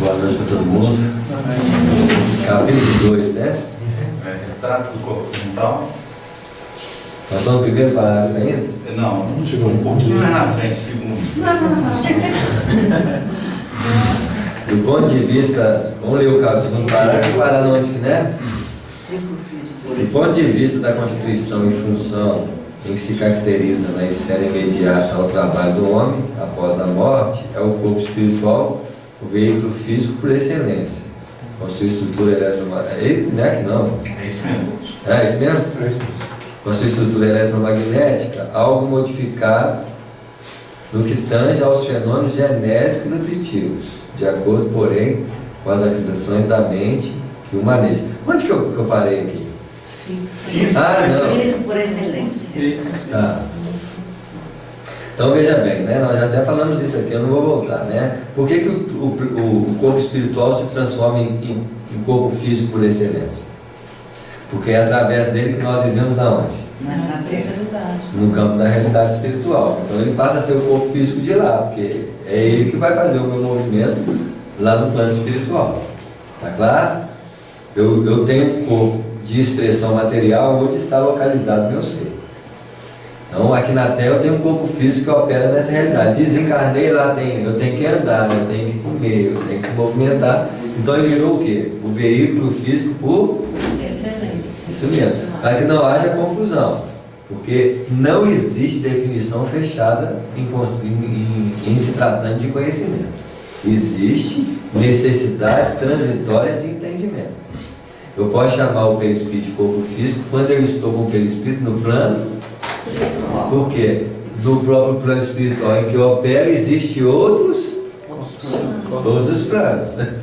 Boa noite para todo mundo. Capítulo 2, né? Retrato do corpo mental. Nós somos no primeiro parágrafo ainda? Não, no segundo. Um pouquinho mais na frente, segundo. Do ponto de vista, vamos ler o segundo parágrafo, parar onde que, né? Do ponto de vista da constituição e função em que se caracteriza na esfera imediata ao trabalho do homem, após a morte, é o corpo espiritual, o veículo físico por excelência, com sua estrutura eletromagnética. Não é que não? É isso mesmo. É isso mesmo? Com sua estrutura eletromagnética, algo modificado no que tange aos fenômenos genésicos e nutritivos, de acordo, porém, com as aquisições da mente que o maneja. Onde que eu parei aqui? Físico. Ah, não. Físico por excelência. Tá. Então veja bem, né? Nós já até falamos isso aqui, eu não vou voltar, né? Por que o corpo espiritual se transforma em corpo físico por excelência? Porque é através dele que nós vivemos na onde? Na realidade. No campo da realidade espiritual. Então ele passa a ser o corpo físico de lá, porque é ele que vai fazer o meu movimento lá no plano espiritual. Tá claro? Eu tenho um corpo de expressão material onde está localizado meu ser. Então aqui na Terra eu tenho um corpo físico que opera nessa realidade. Desencarnei lá, eu tenho que andar, eu tenho que comer, eu tenho que movimentar. Então ele virou o quê? O veículo físico por Excelência. isso mesmo, para que não haja confusão, porque não existe definição fechada em se tratando de conhecimento. Existe necessidade transitória de entendimento. Eu posso chamar o perispírito de corpo físico quando eu estou com o perispírito no plano, porque no próprio plano espiritual em que eu opero existem outros planos, né?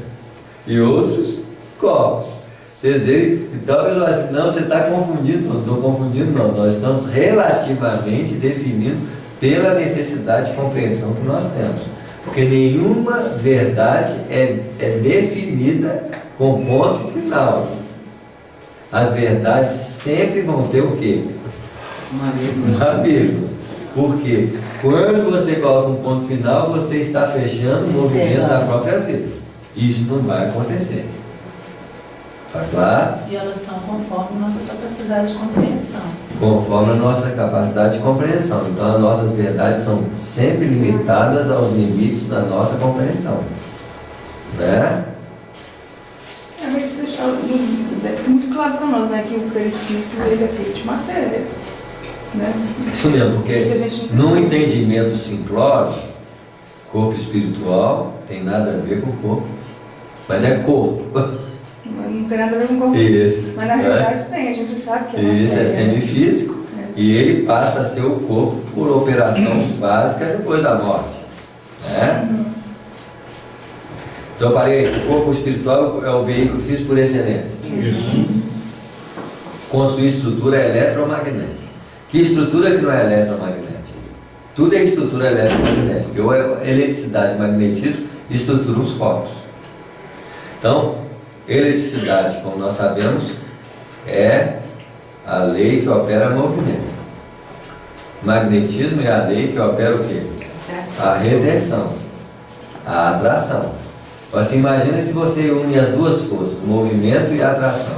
E outros corpos. Vocês verem, então a pessoa assim, não, você está confundindo, não estou confundindo não, nós estamos relativamente definindo pela necessidade de compreensão que nós temos, porque nenhuma verdade é definida com ponto final. As verdades sempre vão ter o quê? Uma vírgula. Porque quando você coloca um ponto final, você está fechando o movimento da própria vida. Isso não vai acontecer. Tá claro? E elas são conforme nossa capacidade de compreensão. Conforme a nossa capacidade de compreensão. Então as nossas verdades são sempre limitadas aos limites da nossa compreensão. Né? Mas isso deixa muito claro para nós, né, que o perispírito ele é feito de matéria. Né? Isso mesmo, porque no entendimento simplório, corpo espiritual tem nada a ver com o corpo, mas é corpo. Não tem nada a ver com o corpo. Isso. Mas na realidade tem, a gente sabe que é matéria. Isso é semifísico. E ele passa a ser o corpo por operação básica depois da morte. Né? Então eu parei, o corpo espiritual é o veículo físico por excelência. Isso. Com sua estrutura eletromagnética. Que estrutura que não é eletromagnética? Tudo é estrutura eletromagnética. Ou é eletricidade e magnetismo estruturam os corpos. Então, eletricidade, como nós sabemos, é a lei que opera movimento. Magnetismo é a lei que opera o quê? A retenção, a atração. Assim, imagina se você une as duas forças, o movimento e a atração.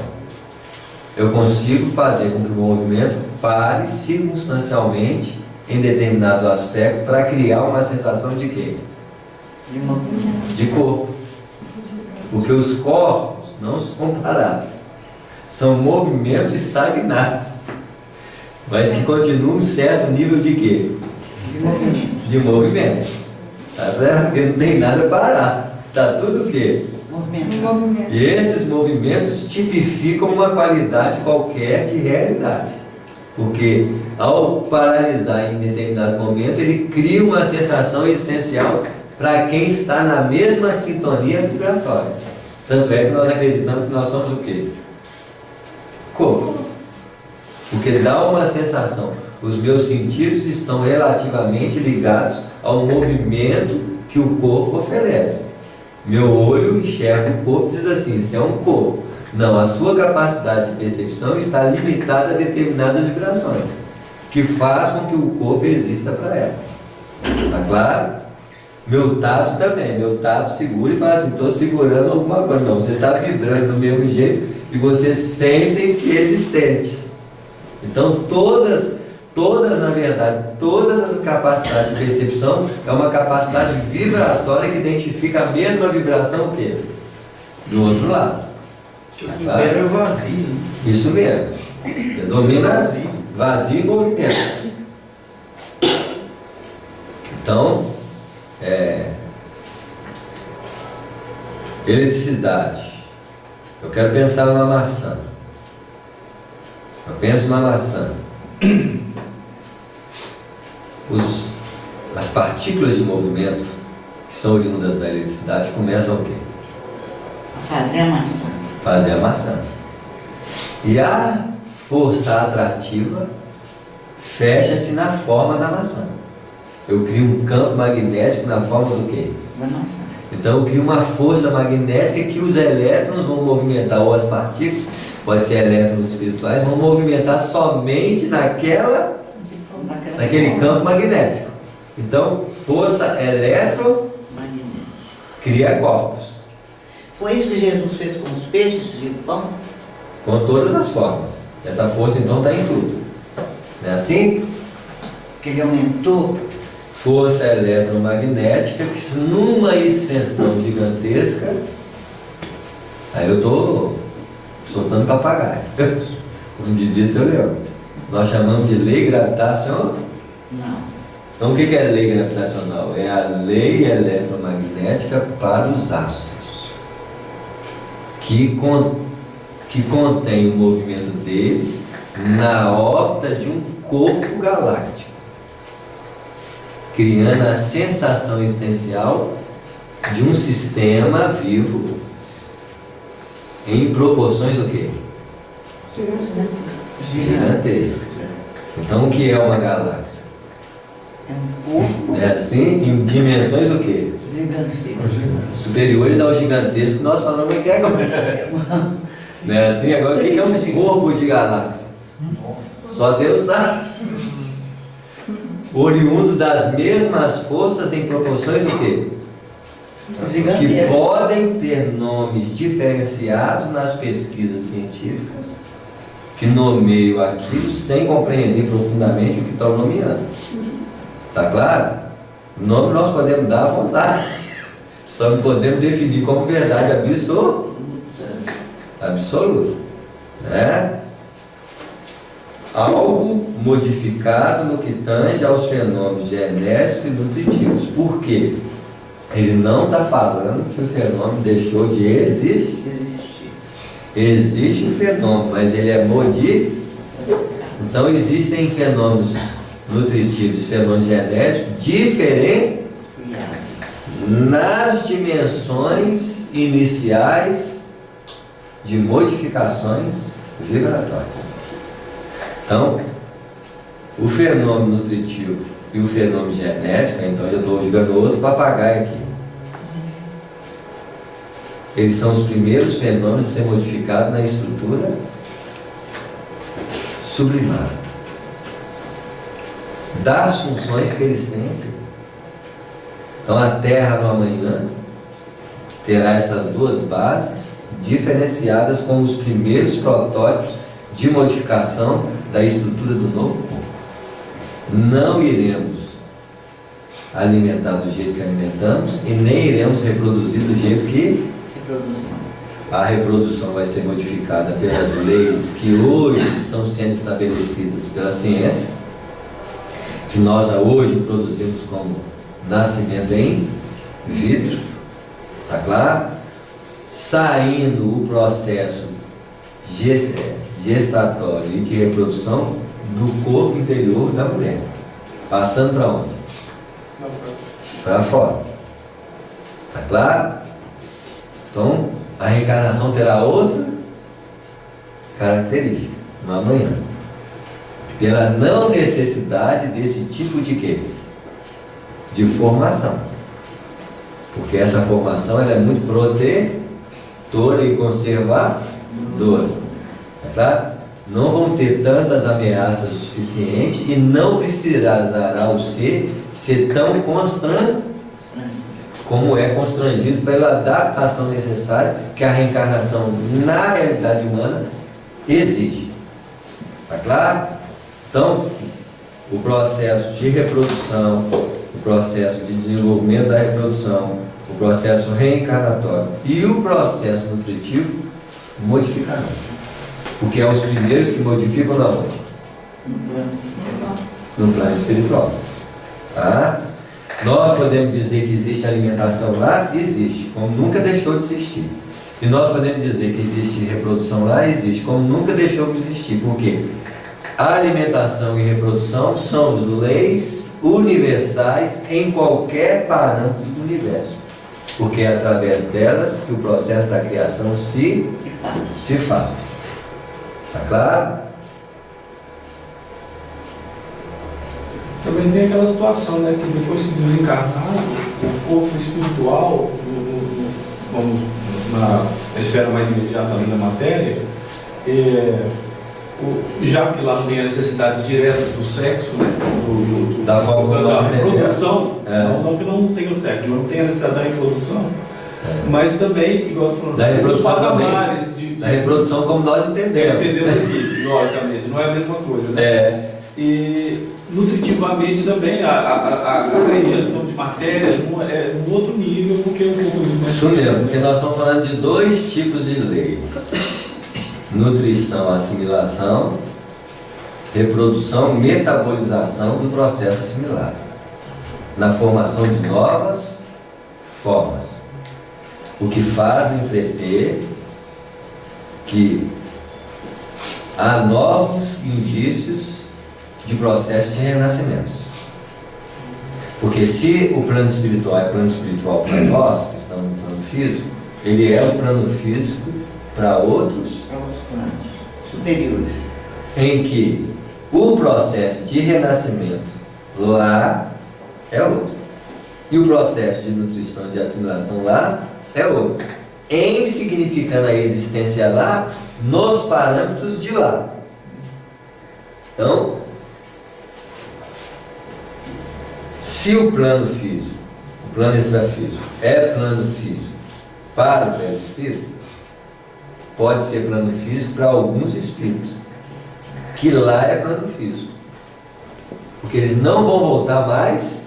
Eu consigo fazer com que o movimento pare circunstancialmente em determinado aspecto para criar uma sensação de quê? De movimento. De corpo. Porque os corpos não são parados, são movimentos estagnados, mas que continuam um certo nível de quê? De movimento. Tá certo? Porque não tem nada parar. Está tudo o quê? Movimento. E esses movimentos tipificam uma qualidade qualquer de realidade. Porque ao paralisar em determinado momento, ele cria uma sensação existencial para quem está na mesma sintonia vibratória. Tanto é que nós acreditamos que nós somos o quê? Corpo. Porque dá uma sensação. Os meus sentidos estão relativamente ligados ao movimento que o corpo oferece. Meu olho enxerga o corpo e diz assim, isso é um corpo. Não, a sua capacidade de percepção está limitada a determinadas vibrações, que faz com que o corpo exista para ela. Está claro? Meu tato também, meu tato segura e fala assim, estou segurando alguma coisa. Não, você está vibrando do mesmo jeito e vocês sentem-se existentes. Então todas, na verdade, todas as capacidades de percepção é uma capacidade vibratória que identifica a mesma vibração o quê? Do outro lado. O que impera é o vazio. Isso mesmo. Domina vazio e movimento. Então, eletricidade. Eu quero pensar na maçã. Eu penso na maçã. As partículas de movimento que são oriundas da eletricidade começam o quê? A fazer a maçã. Fazer a maçã. E a força atrativa fecha-se na forma da maçã. Eu crio um campo magnético na forma do quê? Da maçã. Então eu crio uma força magnética que os elétrons vão movimentar, ou as partículas, pode ser elétrons espirituais, vão movimentar somente naquele campo magnético. Então, força eletromagnética cria corpos. Foi isso que Jesus fez com os peixes e o pão? Com todas as formas. Essa força então está em tudo. Não é assim? Que ele aumentou. Força eletromagnética que numa extensão gigantesca, aí eu estou soltando papagaio, como dizia seu Leão. Nós chamamos de lei gravitacional. Não. Então o que é lei gravitacional? É a lei eletromagnética para os astros, que contém o movimento deles na órbita de um corpo galáctico, criando a sensação existencial de um sistema vivo em proporções o quê? Gigantescas. Então o que é uma galáxia? É um corpo É assim? Em dimensões o quê? gigantesco. Superiores ao gigantesco, nós falamos que é agora. Não é assim? Agora o que é um corpo de galáxias? Só Deus sabe. Oriundo das mesmas forças em proporções o quê? Que podem ter nomes diferenciados nas pesquisas científicas, que nomeiam aquilo sem compreender profundamente o que estão nomeando. Está claro? O nome nós podemos dar à vontade, só não podemos definir como verdade absoluta. Né? Algo modificado no que tange aos fenômenos genéticos e nutritivos. Por quê? Ele não está falando que o fenômeno deixou de existir. Existe o fenômeno, mas ele é modificado. Então existem fenômenos nutritivos, fenômenos genéticos diferentes nas dimensões iniciais de modificações vibratórias. Então, o fenômeno nutritivo e o fenômeno genético, então eu estou jogando outro papagaio aqui. Eles são os primeiros fenômenos a ser modificados na estrutura sublimada, das funções que eles têm aqui. Então a Terra no amanhã terá essas duas bases diferenciadas como os primeiros protótipos de modificação da estrutura do novo corpo. Não iremos alimentar do jeito que alimentamos e nem iremos reproduzir do jeito que a reprodução vai ser modificada pelas leis que hoje estão sendo estabelecidas pela ciência, que nós hoje introduzimos como nascimento em vitro, tá claro? Saindo o processo gestatório e de reprodução do corpo interior da mulher, passando para onde? Para fora, tá claro? Então a reencarnação terá outra característica no amanhã, pela não necessidade desse tipo de quê? De formação, porque essa formação ela é muito protetora e conservadora, tá claro? Não vão ter tantas ameaças o suficiente e não precisará o ser tão constrangedor. como é constrangido pela adaptação necessária que a reencarnação na realidade humana exige. Está claro? Então, o processo de reprodução, o processo de desenvolvimento da reprodução, o processo reencarnatório e o processo nutritivo modificam. Porque é os primeiros que modificam na onde? No plano espiritual. Tá? Nós podemos dizer que existe alimentação lá? Existe, como nunca deixou de existir. E nós podemos dizer que existe reprodução lá? Existe, como nunca deixou de existir. Por quê? A alimentação e reprodução são leis universais em qualquer parâmetro do universo. Porque é através delas que o processo da criação se faz. Está claro? Também tem aquela situação, né, que depois de se desencarnar, o corpo espiritual, vamos na esfera mais imediata ali da matéria, já que lá não tem a necessidade direta do sexo, né, da forma da reprodução, não que não tem o sexo, não tem a necessidade da reprodução, mas também, igual eu falando, da reprodução os patamares da reprodução como nós entendemos. Entendemos aqui, logicamente, não é a mesma coisa, né? E nutritivamente também a ingestão de matérias é um outro nível porque o corpo. Isso mesmo, porque nós estamos falando de dois tipos de lei: nutrição, assimilação, reprodução, metabolização do processo assimilado, na formação de novas formas, o que faz entreter que há novos indícios de processo de renascimentos. Porque se o plano espiritual é plano espiritual para nós, que estamos no plano físico, ele é o plano físico para outros planos superiores, em que o processo de renascimento lá é outro. E o processo de nutrição, de assimilação lá é outro. Em significando a existência lá nos parâmetros de lá. Então, se o plano físico, o plano extrafísico, é plano físico para o perispírito, pode ser plano físico para alguns espíritos, que lá é plano físico. Porque eles não vão voltar mais,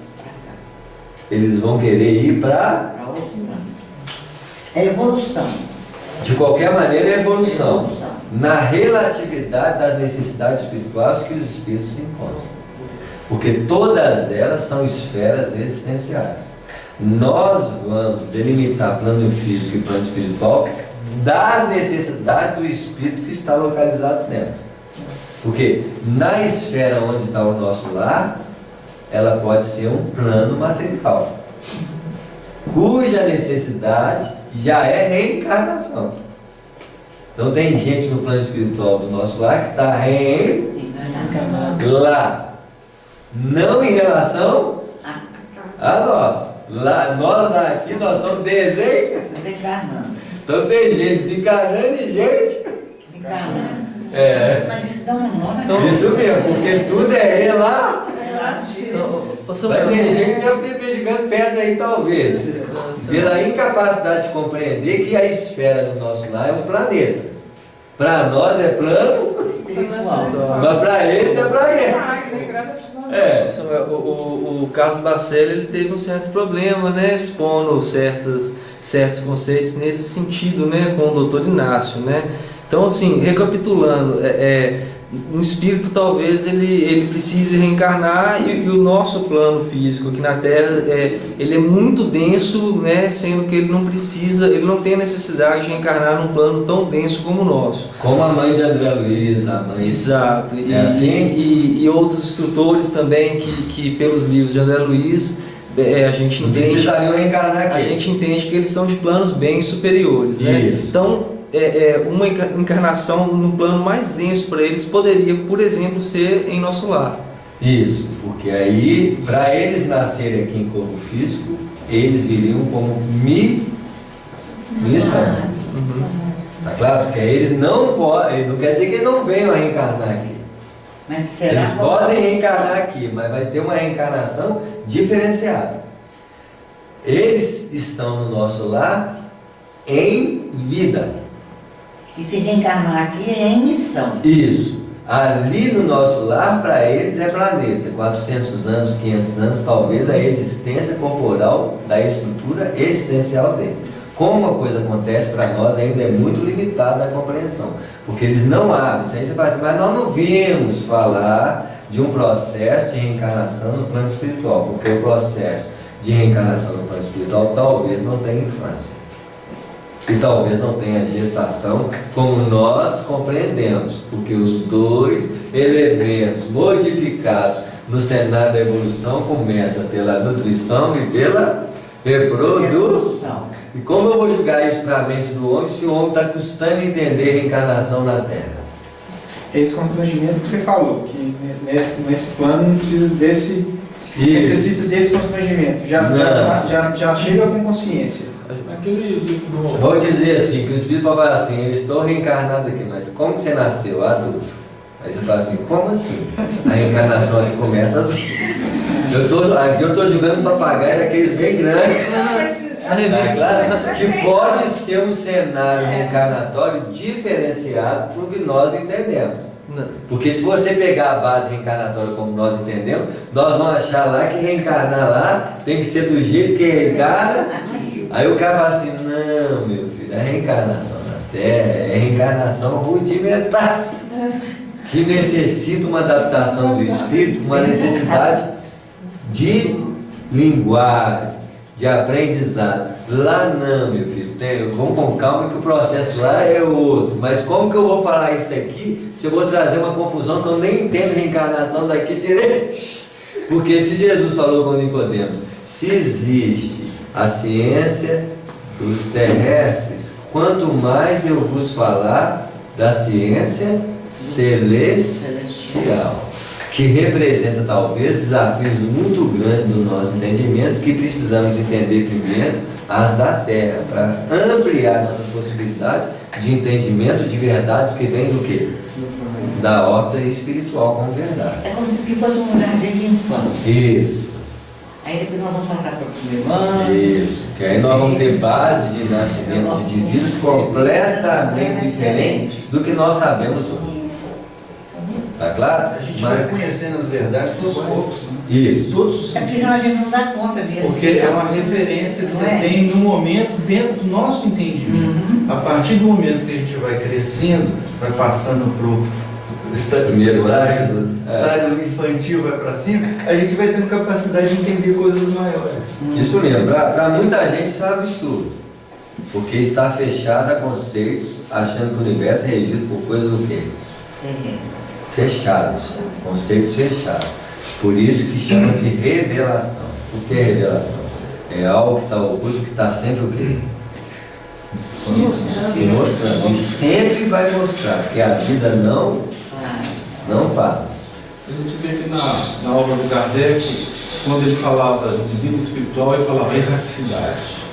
eles vão querer ir para... É evolução. De qualquer maneira, é evolução. Evolução. Na relatividade das necessidades espirituais que os espíritos se encontram. Porque todas elas são esferas existenciais. Nós vamos delimitar plano físico e plano espiritual das necessidades do espírito que está localizado nelas. Porque na esfera onde está o nosso lar, ela pode ser um plano material, cuja necessidade já é reencarnação. Então tem gente no plano espiritual do nosso lar que está lá, não em relação a nós. Lá, nós aqui nós estamos desencarnando. Então tem gente desencarnando e gente Desencarnando. Mas isso dá um nome. Então, isso mesmo, porque tudo é lá. Vai ter gente que está jogando pedra aí, talvez, pela incapacidade de compreender que a esfera do nosso lar é um planeta. Para nós é plano, mas para eles é planeta. O Carlos Bacelli, ele teve um certo problema, né, expondo certos conceitos nesse sentido, né, com o doutor Inácio, né. Então, assim, recapitulando, um espírito talvez ele precise reencarnar e o nosso plano físico aqui na Terra ele é muito denso, né, sendo que ele não tem a necessidade de reencarnar num plano tão denso como o nosso. Como a mãe de André Luiz, a mãe... Exato. E outros instrutores também que pelos livros de André Luiz a gente entende, precisariam reencarnar aqui. A gente entende que eles são de planos bem superiores, né? Isso. Então, uma encarnação no plano mais denso para eles poderia, por exemplo, ser em nosso lar. Isso, porque aí, para eles nascerem aqui em corpo físico, eles viriam como missões. Tá claro? Porque eles não podem, não quer dizer que eles não venham a reencarnar aqui. Mas será eles podem reencarnar aqui, mas vai ter uma reencarnação diferenciada. eles estão no nosso lar em vida. E se reencarnar aqui é em missão. Isso. Ali no nosso lar, para eles é planeta. 400 anos, 500 anos, talvez a existência corporal da estrutura existencial deles. Como a coisa acontece para nós ainda é muito limitada a compreensão. Porque eles não abrem. Isso aí você fala assim, mas nós não vimos falar de um processo de reencarnação no plano espiritual. Porque o processo de reencarnação no plano espiritual talvez não tenha infância. E talvez não tenha gestação como nós compreendemos, porque os dois elementos modificados no cenário da evolução começam pela nutrição e pela reprodução. E como eu vou julgar isso para a mente do homem se o homem está custando entender reencarnação na Terra? Esse constrangimento que você falou, que nesse plano não precisa desse, necessita desse constrangimento, já chega com consciência. Aquele livro. Vou dizer assim, que o Espírito vai falar assim, eu estou reencarnado aqui, mas como que você nasceu? Adulto. Aí você fala assim, como assim? A reencarnação aqui começa assim. Aqui eu estou jogando papagaio daqueles bem grandes. Tá claro? Que pode ser um cenário reencarnatório diferenciado para o que nós entendemos. Porque se você pegar a base reencarnatória como nós entendemos, nós vamos achar lá que reencarnar lá tem que ser do jeito que reencarna. Aí o cara fala assim, não, meu filho, a reencarnação na Terra é reencarnação rudimentar, que necessita uma adaptação do espírito, uma necessidade de linguagem, de aprendizado. Lá não, meu filho, vamos com calma que o processo lá é outro. Mas como que eu vou falar isso aqui se eu vou trazer uma confusão que eu nem entendo a reencarnação daqui direito? Porque se Jesus falou com Nicodemos, se existe a ciência dos terrestres, quanto mais eu vos falar da ciência celestial, que representa talvez desafios muito grandes do nosso entendimento, que precisamos entender primeiro as da Terra, para ampliar nossas possibilidades de entendimento de verdades que vêm do quê? Da órbita espiritual como verdade. É como se fosse um jardim de infância. Isso. Aí depois nós vamos passar para o primeiro ano. Isso, que aí nós vamos ter base de nascimentos de vidas completamente diferentes do que nós sabemos hoje. Tá claro? A gente vai conhecendo as verdades aos poucos, né? Isso. Todos os É porque senão a gente não dá conta disso. Porque é uma referência que você tem no momento dentro do nosso entendimento. A partir do momento que a gente vai crescendo, vai passando para o estágio infantil, vai para cima, a gente vai tendo capacidade de entender coisas maiores. Isso mesmo, para muita gente isso é um absurdo, porque está fechado a conceitos, achando que o universo é regido por coisas do quê? Fechados, conceitos fechados. Por isso que chama-se revelação. O que é revelação? É algo que está oculto, que está sempre o quê? Se mostrando. E sempre vai mostrar, porque a vida não para. A gente vê aqui na obra do Kardec, quando ele falava de vida espiritual, ele falava erraticidade.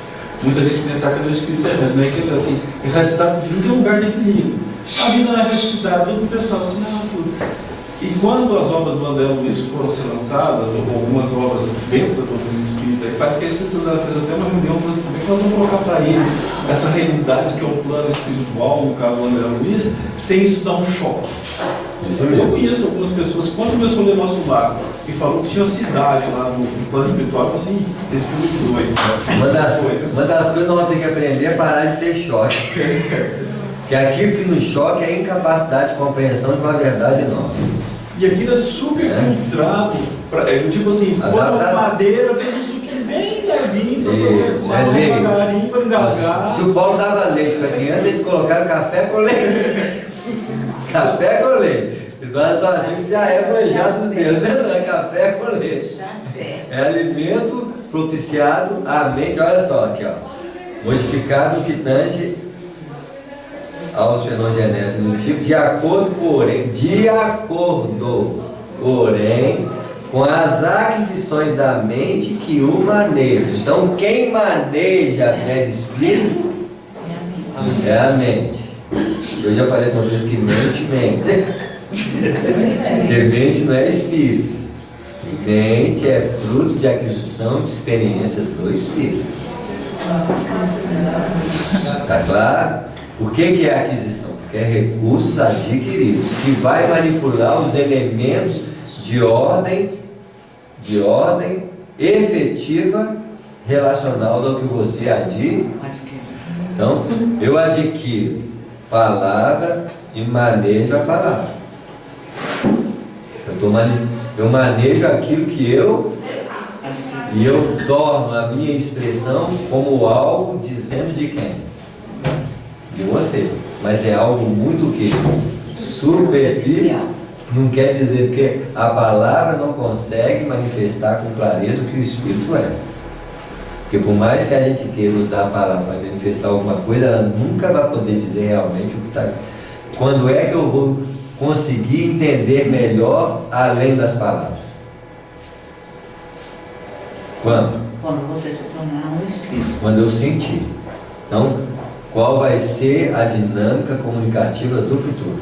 Muita gente pensa que é do espírito errante, não é que assim, erraticidade significa um lugar definido. A vida na erraticidade, todo mundo pensava assim, não, tudo. E quando as obras do André Luiz foram ser lançadas, ou algumas obras dentro da doutrina espírita, parece que a escritura fez até uma reunião, falou assim, como é que nós vamos colocar para eles essa realidade que é o plano espiritual, no caso do André Luiz, sem isso dar um choque? Eu conheço algumas pessoas, quando começou a ler Nosso Lar e falou que tinha uma cidade lá no plano espiritual, eu falei assim, esse filme de doido. Uma das coisas que nós vamos ter que aprender é parar de ter choque. Porque aquilo que nos choca é a incapacidade de compreensão de uma verdade nova. E aquilo é super filtrado, tipo assim, pôs uma madeira, fez um suquinho bem levinho, devagarinho para engasgar. Se o Paulo dava leite para criança, eles colocaram café com leite. Café com leite. Nós achamos que já é manjado dos dedos, né? Não é café com leite. É alimento propiciado à mente. Olha só aqui, ó. Modificado que tange aos fenômenos genéticos do tipo, de acordo, porém, com as aquisições da mente que o manejam. Então, quem maneja a espírito é a mente. Eu já falei com vocês que mente. Porque mente não é espírito. Mente é fruto de aquisição de experiência do Espírito. Tá claro? Por que é aquisição? Porque é recursos adquiridos, que vai manipular os elementos de ordem efetiva relacional ao que você adquire. Então, eu adquiro palavra e manejo a palavra. Eu manejo aquilo que e eu torno a minha expressão como algo dizendo de quem? De você. Mas é algo muito que superficial. Não quer dizer porque a palavra não consegue manifestar com clareza o que o Espírito é. Porque por mais que a gente queira usar a palavra para manifestar alguma coisa, ela nunca vai poder dizer realmente o que está. Quando é que eu vou conseguir entender melhor além das palavras? Quando? Quando você se tornar um Espírito. Quando eu sentir. Então, qual vai ser a dinâmica comunicativa do futuro?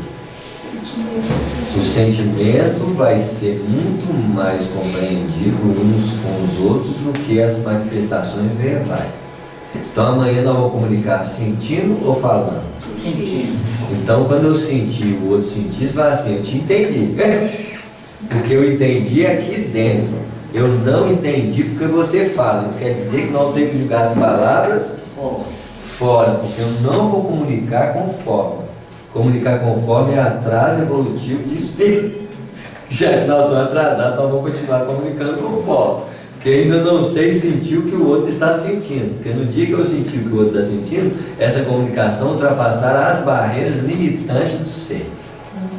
O sentimento vai ser muito mais compreendido uns com os outros do que as manifestações verbais. Então amanhã nós vamos comunicar sentindo ou falando? Sentindo. Então quando eu sentir, o outro sentir, você fala assim, eu te entendi. Porque eu entendi aqui dentro. Eu não entendi porque você fala. Isso quer dizer que nós temos que julgar as palavras fora, porque eu não vou comunicar conforme. Comunicar conforme é atraso evolutivo de espírito. Já que nós vamos atrasar, nós vamos continuar comunicando conforme. Porque ainda não sei sentir o que o outro está sentindo. Porque no dia que eu sentir o que o outro está sentindo, essa comunicação ultrapassará as barreiras limitantes do ser.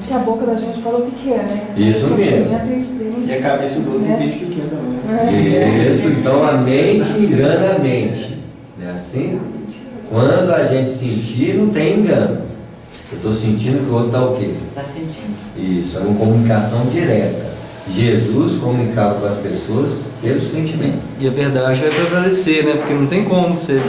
Que a boca da gente fala o que é, né? Isso mesmo. E a cabeça do outro entende pequeno também. Isso, então a mente engana a mente. Não é assim? Quando a gente sentir, não tem engano. Eu estou sentindo que o outro está o quê? Está sentindo. Isso, é uma comunicação direta. Jesus comunicava com as pessoas pelo sentimento. E a verdade vai prevalecer, né? Porque não tem como você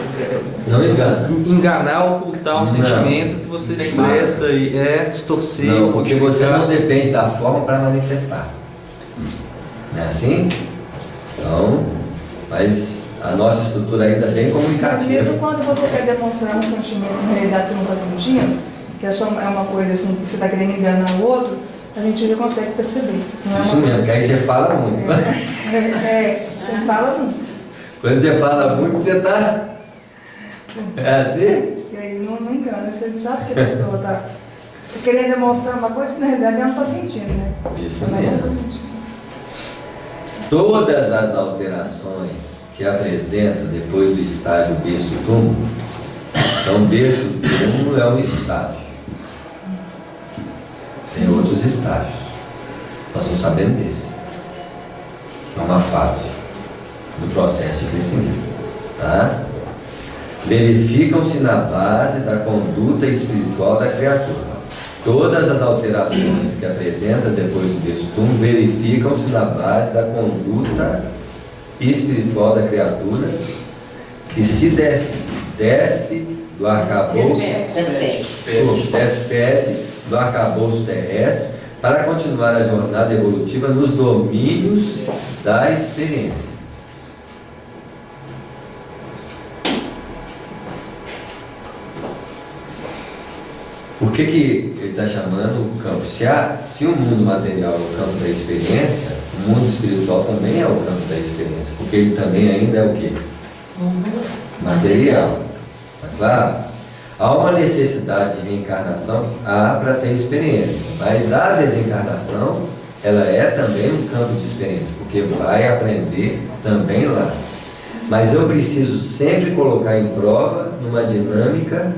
Não engana. enganar, ocultar um sentimento que você expressa e distorcer. Não, porque você modificar. não depende da forma para manifestar. Não é assim? Então, mas a nossa estrutura ainda é bem Mas comunicativa. mesmo quando você quer demonstrar um sentimento que na realidade você não está sentindo, que é só uma coisa assim, que você está querendo enganar o outro, a gente já consegue perceber. Não é Isso uma mesmo, coisa... que aí você fala muito. Você fala muito. Quando você fala muito, você está... É assim? E aí não engana, você sabe que a pessoa está querendo demonstrar uma coisa que na realidade ela não está sentindo, né? Isso Ela não está mesmo. sentindo. Todas as alterações que apresenta depois do estágio berço-túmulo, então berço-túmulo é um estágio. Tem outros estágios. Nós não sabemos desse. É uma fase do processo de crescimento. Tá? Verificam-se na base da conduta espiritual da criatura. Todas as alterações que apresenta depois do berço-túmulo verificam-se na base da conduta espiritual da criatura que se despe do arcabouço, despede do arcabouço terrestre para continuar a jornada evolutiva nos domínios da experiência. Por que ele está chamando o campo? Se o mundo material é o campo da experiência, o mundo espiritual também é o campo da experiência, porque ele também ainda é o quê? Material. Tá claro? Há uma necessidade de reencarnação, há para ter experiência, mas a desencarnação, ela é também um campo de experiência, porque vai aprender também lá. Mas eu preciso sempre colocar em prova numa dinâmica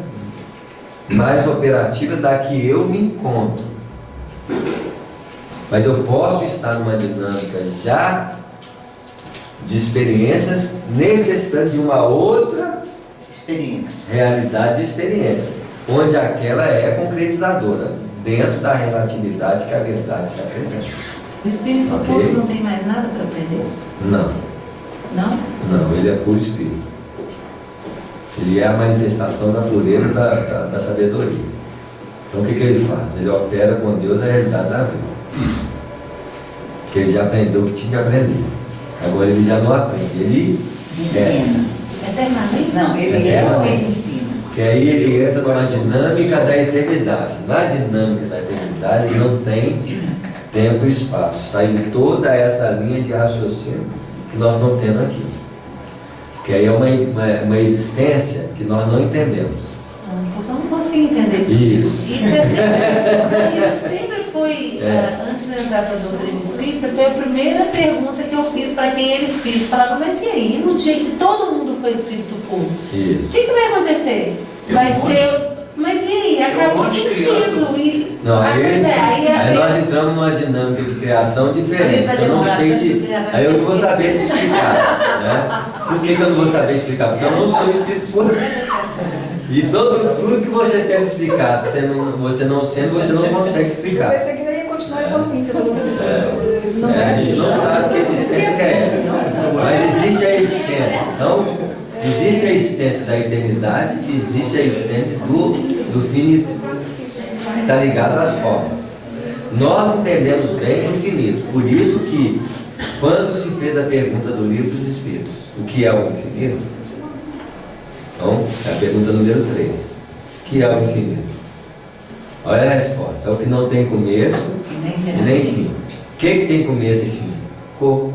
mais operativa da que eu me encontro. Mas eu posso estar numa dinâmica já de experiências, necessitando de uma outra realidade de experiência, onde aquela é concretizadora, dentro da relatividade que a verdade se apresenta. O espírito Ok. puro não tem mais nada para aprender? Não, Não? não, ele é puro espírito. Ele é a manifestação da pureza da sabedoria. Então o que ele faz? Ele opera com Deus a realidade da vida. Porque ele já aprendeu o que tinha que aprender. Agora ele já não aprende, ele Ensina. Eternamente? Não, ele é ou ele ensina? que aí ele entra numa dinâmica da eternidade. Na dinâmica da eternidade ele não tem tempo e espaço. Sai de toda essa linha de raciocínio que nós estamos tendo aqui. Que aí é uma existência que nós não entendemos. Porque eu não consigo entender isso. Isso. Isso sempre foi, antes de entrar para a doutrina espírita, foi a primeira pergunta que eu fiz para quem era espírito. Falava, mas e aí, no dia que todo mundo foi espírito puro, Isso. o que vai acontecer? Vai ser. Mas e aí? Acaba sentindo. E, Não, pois é, aí nós entramos numa dinâmica de criação diferente. Eu não sei te. Aí eu não vou saber te explicar. Né? Por que eu não vou saber explicar? Porque eu não sou espírito puro. E tudo que você tem explicado, você não sendo, você não consegue Eu explicar. pensei que ele ia continuar evoluindo, pelo menos. Não A gente não sabe que existência é essa. Mas existe a existência. Então, existe a existência da eternidade e existe a existência do finito. Está ligado às formas. Nós entendemos bem o infinito. Por isso que, quando se fez a pergunta do Livro dos Espíritos, o que é o infinito? Então, é a pergunta número 3. O que é o infinito? Olha a resposta. É o que não tem começo e nem fim. O que tem começo e fim? Corpo.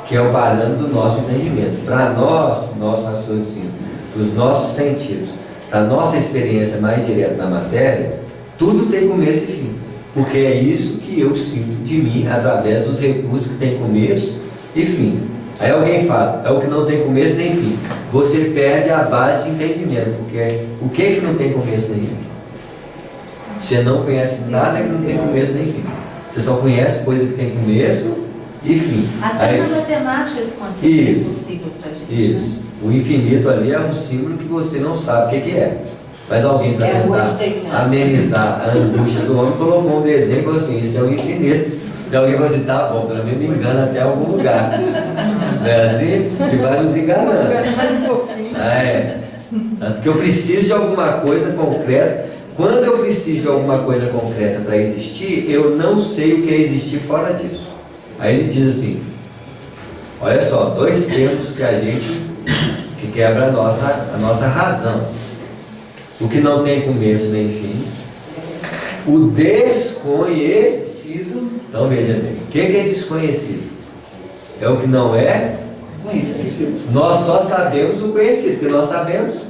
Que é o parâmetro do nosso entendimento. Para nós, nosso raciocínio, para os nossos sentidos, para a nossa experiência mais direta na matéria, tudo tem começo e fim. Porque é isso que eu sinto de mim através dos recursos que tem começo e fim. Aí alguém fala, é o que não tem começo nem fim. Você perde a base de entendimento, porque o que não tem começo nem fim? Você não conhece nada que não tem começo nem fim. Você só conhece coisa que tem começo e fim. Até Aí, na matemática esse conceito é possível para a gente. isso. Né? O infinito ali é um símbolo que você não sabe o que é. Mas alguém, para É o tentar outro tem, né? amenizar a angústia do homem, colocou um desenho e falou assim, isso é o infinito. E alguém falou assim, tá bom, pelo menos me engana até algum lugar. Não é assim? E vai nos enganando. Mais um pouquinho. Porque eu preciso de alguma coisa concreta. Quando eu preciso de alguma coisa concreta para existir, eu não sei o que é existir fora disso. Aí ele diz assim, olha só, 2 termos que quebra a nossa razão. O que não tem começo nem fim. O desconhecido. Então veja bem, o que é desconhecido? É o que não é conhecido. Nós só sabemos o conhecido, porque nós sabemos.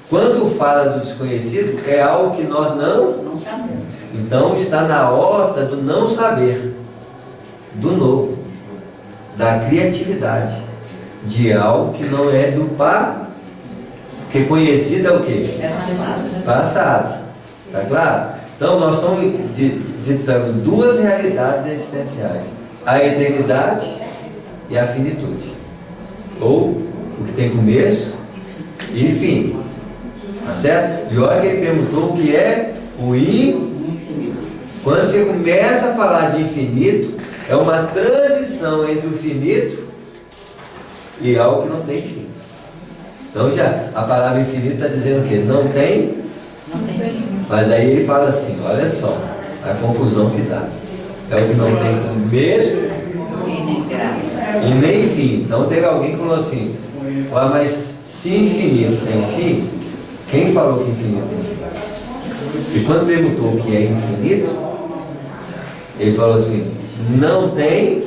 Quando fala do desconhecido, é algo que nós não sabemos. Então está na horta do não saber, do novo, da criatividade, de algo que não é do porque conhecido é o quê? É passado. Passado. Está claro? Então nós estamos ditando 2 realidades existenciais: a eternidade e a finitude. Ou o que tem começo e fim. Tá certo? E olha que ele perguntou o que é o infinito. Quando você começa a falar de infinito, é uma transição entre o finito e algo que não tem fim. Então já a palavra infinito está dizendo o quê? Não tem. Mas aí ele fala assim, olha só, a confusão que dá. É o que não tem começo e nem fim. Então teve alguém que falou assim, mas se infinito tem fim, quem falou que infinito tem fim? E quando perguntou o que é infinito, ele falou assim, não tem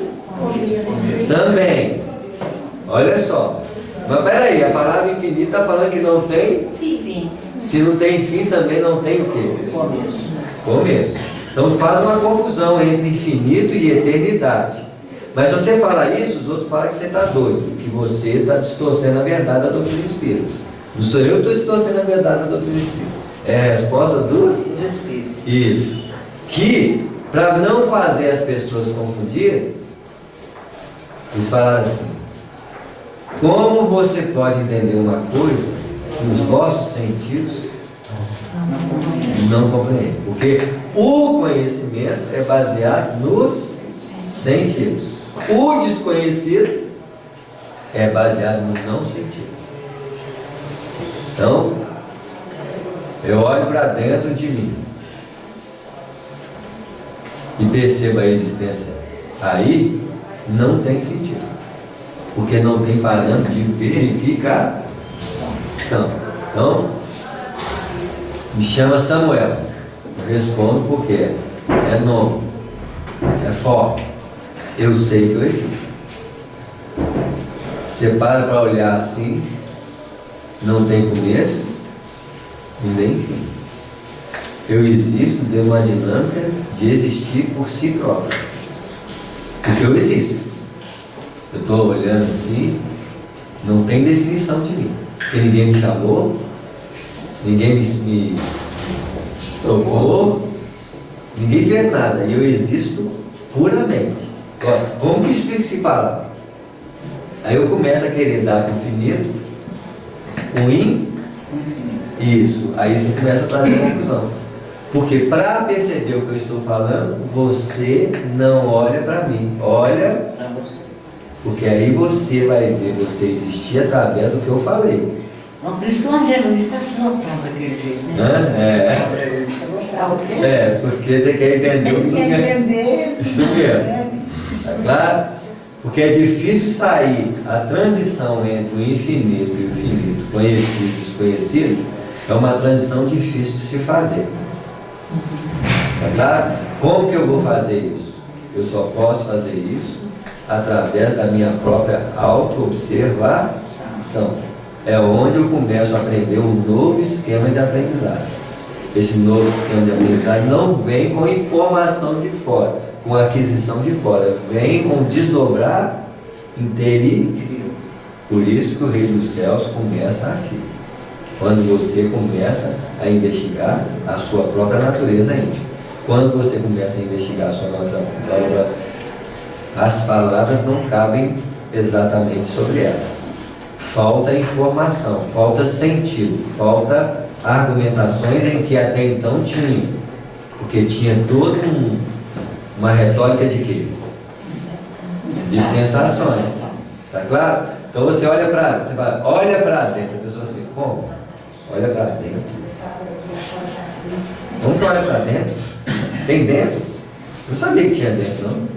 também. Olha só. Mas peraí, a palavra infinito está falando que não tem. Se não tem fim, também não tem o quê? Começo. Então faz uma confusão entre infinito e eternidade. Mas se você falar isso, os outros falam que você está doido, que você está distorcendo a verdade da doutrina espírita. Não sou eu que estou distorcendo a verdade da doutrina espírita. É a resposta dos espíritos. Isso. Que, para não fazer as pessoas confundirem, eles falaram assim, como você pode entender uma coisa que os vossos sentidos não compreendem? Porque o conhecimento é baseado nos sentidos. O desconhecido é baseado no não sentido. Então, eu olho para dentro de mim e perceba a existência aí, não tem sentido. Porque não tem parâmetro de verificação. Então, me chama Samuel. Eu respondo porque é nome, é forte. Eu sei que eu existo. Você para olhar assim, não tem começo e nem fim. Eu existo dentro de uma dinâmica de existir por si próprio. Porque eu existo. Eu estou olhando assim, não tem definição de mim. Porque ninguém me chamou, ninguém me tocou, ninguém fez nada. E eu existo puramente. Como que o Espírito se fala? Aí eu começo a querer dar para o infinito, isso. Aí você começa a trazer confusão. Porque para perceber o que eu estou falando, você não olha para mim, olha, porque aí você vai ver você existir através do que eu falei. Não, por isso que o André Luiz está notando daquele jeito, né? Porque você quer entender o que Ele quer entender. Isso mesmo. Tá claro? Porque é difícil sair a transição entre o infinito e o finito, conhecido e desconhecido, é uma transição difícil de se fazer. Tá claro? Como que eu vou fazer isso? Eu só posso fazer isso através da minha própria auto-observação. É onde eu começo a aprender um novo esquema de aprendizagem. Esse novo esquema de aprendizagem não vem com informação de fora, com aquisição de fora, vem com desdobrar interior. Por isso que o Reino dos Céus começa aqui. Quando você começa a investigar a sua própria natureza íntima. Quando você começa a investigar a sua natureza, as palavras não cabem exatamente sobre elas. Falta informação, falta sentido, falta argumentações em que até então tinha. Porque tinha toda uma retórica de quê? De sensações. Tá claro? Então você olha para dentro, a pessoa assim, como? Olha para dentro. Como que olha para dentro? Tem dentro? Eu não sabia que tinha dentro, não.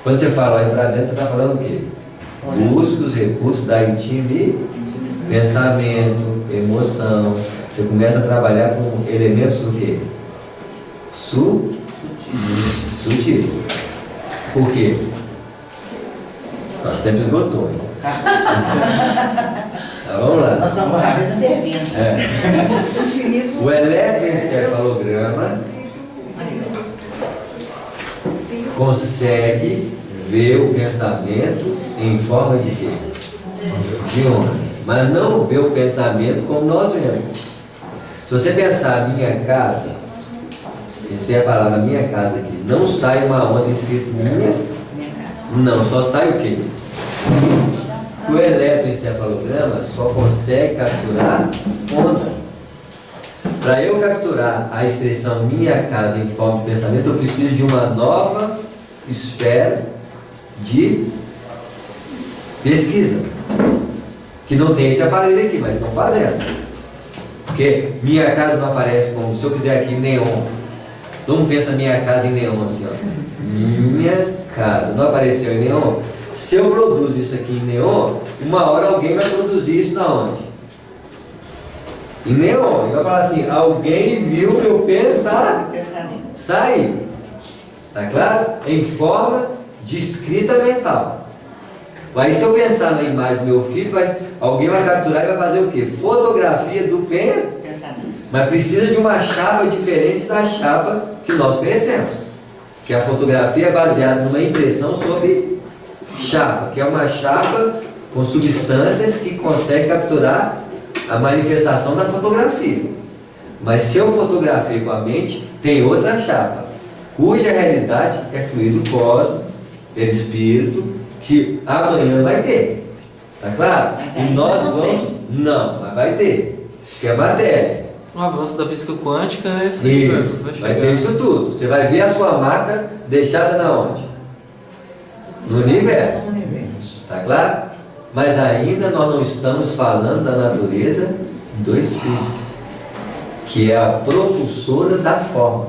Quando você fala olha para dentro, você está falando o quê? Busca os recursos da intimidade, pensamento, emoção. Você começa a trabalhar com elementos do quê? Sutis. Por quê? Nosso tempo esgotou. Vamos lá. Nós estamos com a cabeça fervendo. O eletroencefalograma consegue ver o pensamento em forma de quê? De onda. Mas não vê o pensamento como nós vemos. Se você pensar a minha casa, pensei a palavra minha casa aqui, não sai uma onda escrito minha, não, só sai o quê? O eletroencefalograma só consegue capturar onda. Para eu capturar a expressão minha casa em forma de pensamento, eu preciso de uma nova esfera de pesquisa. Que não tem esse aparelho aqui, mas estão fazendo. Porque minha casa não aparece como, se eu quiser aqui, neon. Todo mundo pensa minha casa em neon assim, ó. Minha casa. Não apareceu em neon? Se eu produzo isso aqui em neon, uma hora alguém vai produzir isso na onde? Em neon. Ele vai falar assim, alguém viu meu pensar sair. Tá claro? Em forma de escrita mental. Aí se eu pensar na imagem do meu filho, alguém vai capturar e vai fazer o quê? Fotografia do pensamento. Mas precisa de uma chapa diferente da chapa que nós conhecemos. Que a fotografia é baseada numa impressão sobre chapa, que é uma chapa com substâncias que consegue capturar a manifestação da fotografia. Mas se eu fotografei com a mente, tem outra chapa, cuja realidade é fluido cósmico, perispírito, que amanhã vai ter. Tá claro? E nós vamos... Não, mas vai ter. Que é matéria. O avanço da física quântica, né? Isso, vai ter isso tudo. Você vai ver a sua marca deixada na onde? No universo. Tá claro? Mas ainda nós não estamos falando da natureza do Espírito, que é a propulsora da forma.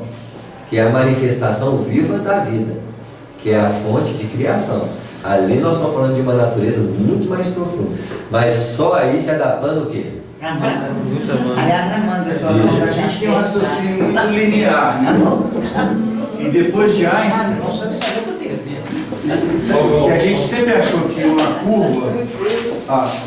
que é a manifestação viva da vida, que é a fonte de criação. Ali nós estamos falando de uma natureza muito mais profunda. Mas só aí já dá pano o quê? Na manga. Muita manga. Aliás, na manga só. Isso. A gente tem um raciocínio muito linear, né? E depois de Einstein, que a gente sempre achou que uma curva,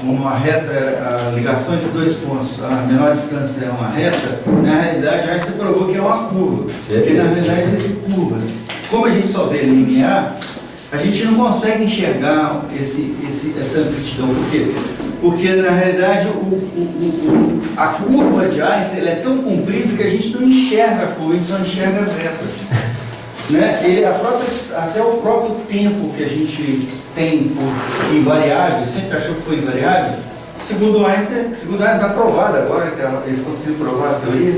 uma reta, a ligação entre dois pontos, a menor distância é uma reta, na realidade Einstein provou que é uma curva, porque na realidade existem curvas. Como a gente só vê linear, a gente não consegue enxergar essa amplitude. Por quê? Porque na realidade a curva de Einstein ela é tão comprida que a gente não enxerga a curva, a gente só enxerga as retas. Né? Até o próprio tempo que a gente tem por invariável, sempre achou que foi invariável, segundo Einstein está provado agora, que eles conseguiram provar a teoria,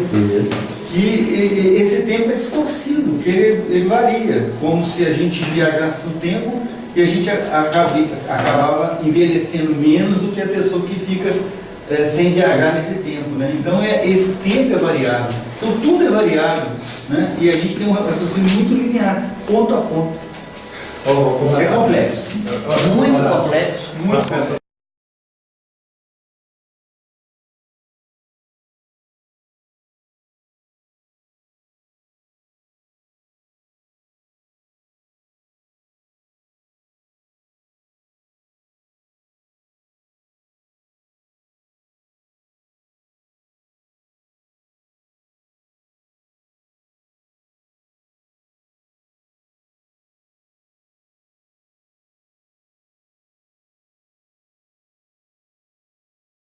que esse tempo é distorcido, que ele varia, como se a gente viajasse no tempo e a gente acabava envelhecendo menos do que a pessoa que fica sem viajar nesse tempo, né? Então esse tempo é variável, então tudo é variável, né? E a gente tem um raciocínio muito linear, ponto a ponto. É complexo. Muito complexo. Muito complexo.